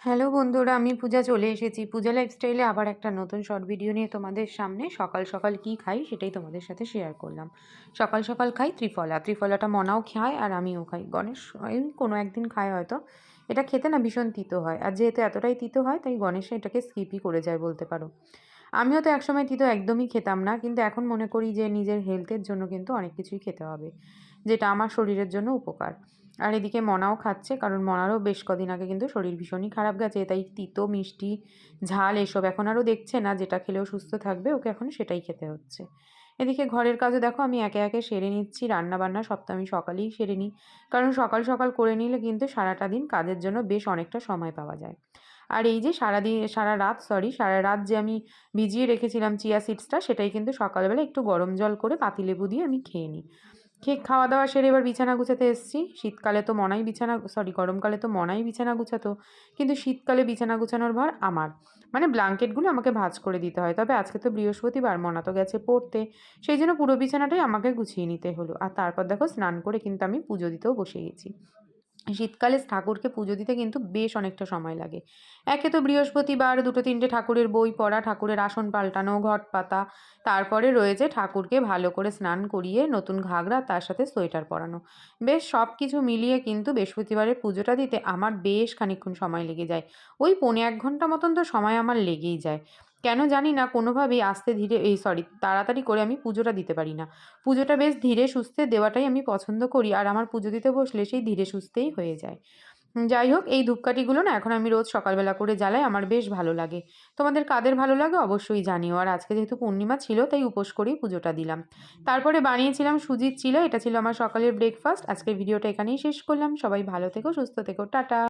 Hello বন্ধুরা, আমি পূজা চলে এসেছি। পূজা লাইফস্টাইলে আবার একটা নতুন শর্ট ভিডিও নিয়ে তোমাদের সামনে। সকাল সকাল কি খাই সেটাই তোমাদের সাথে শেয়ার করলাম। সকাল সকাল খাই ত্রিফলা। ত্রিফলাটা মনাও খায় আর আমিও খাই। গণেশ এই কোনো একদিন খায় হয়তো। এটা খেতে না ভীষণ তিতো হয়, আর যেহেতু এতটাই তিতো হয় তাই গণেশ এটাকে স্কিপই করে যায় বলতে পারো। আমিও তো একসময় তিতো একদমই খেতাম না, কিন্তু এখন মনে করি যে নিজের হেলথের জন্য কিন্তু অনেক কিছুই খেতে হবে, যেটা আমার শরীরের জন্য উপকার। আর এদিকে মনাও খাচ্ছে, কারণ মনারও বেশ কদিন আগে কিন্তু শরীর ভীষণই খারাপ গেছে, তাই তিতো মিষ্টি ঝাল এসব এখন আরও দেখছে না, যেটা খেলেও সুস্থ থাকবে ওকে এখন সেটাই খেতে হচ্ছে। এদিকে ঘরের কাজও দেখো আমি একে একে সেরে নিচ্ছি। রান্না বান্না সব তো আমি সকালেই সেরে নিই, কারণ সকাল সকাল করে নিলে কিন্তু সারাটা দিন কাজের জন্য বেশ অনেকটা সময় পাওয়া যায়। আর এই যে সারা রাত যে আমি ভিজিয়ে রেখেছিলাম চিয়া সিডসটা, সেটাই কিন্তু সকালবেলা একটু গরম জল করে পাতিলেবু দিয়ে আমি খেয়ে নিই। খাওয়া দাওয়া সেরে এবার বিছানা গুছাতে এসেছি। শীতকালে তো মনাই বিছানা সরি গরমকালে তো মনাই বিছানা গুছাতো, কিন্তু শীতকালে বিছানা গুছানোর ভার আমার। মানে ব্ল্যাঙ্কেটগুলো আমাকে ভাঁজ করে দিতে হয়। তবে আজকে তো বৃহস্পতিবার, মনা তো গেছে পড়তে, সেই জন্য পুরো বিছানাটাই আমাকে গুছিয়ে নিতে হলো। আর তারপর দেখো স্নান করে কিন্তু আমি পুজো দিতেও বসে গেছি। শীতকালে ঠাকুরকে পুজো দিতে কিন্তু বেশ অনেকটা সময় লাগে। একে তো বৃহস্পতিবার, দুটো তিনটে ঠাকুরের বই পড়া, ঠাকুরের আসন পাল্টানো, ঘট পাতা, তারপরে রয়েছে ঠাকুরকে ভালো করে স্নান করিয়ে নতুন ঘাগরা, তার সাথে সোয়েটার পরানো। বেশ সব কিছু মিলিয়ে কিন্তু বৃহস্পতিবারের পুজোটা দিতে আমার বেশ খানিকক্ষণ সময় লেগে যায়। ওই পৌনে ১ ঘন্টা মতন তো সময় আমার লেগেই যায়। কেন জানি না, কোনোভাবেই তাড়াতাড়ি করে আমি পুজোটা দিতে পারি না। পুজোটা বেশ ধীরে সুস্থে দেওয়াটাই আমি পছন্দ করি, আর আমার পুজো দিতে বসলে সেই ধীরে সুস্থেই হয়ে যায়। যাই হোক, এই ধূপকাঠিগুলো না এখন আমি রোজ সকালবেলা করে জ্বালাই, আমার বেশ ভালো লাগে। তোমাদের কাদের ভালো লাগে অবশ্যই জানিও। আর আজকে যেহেতু পূর্ণিমা ছিল তাই উপোস করেই পুজোটা দিলাম। তারপরে বানিয়েছিলাম সুজির চিলা, এটা ছিল আমার সকালের ব্রেকফাস্ট। আজকের ভিডিওটা এখানেই শেষ করলাম। সবাই ভালো থেকো, সুস্থ থেকো, টাটা।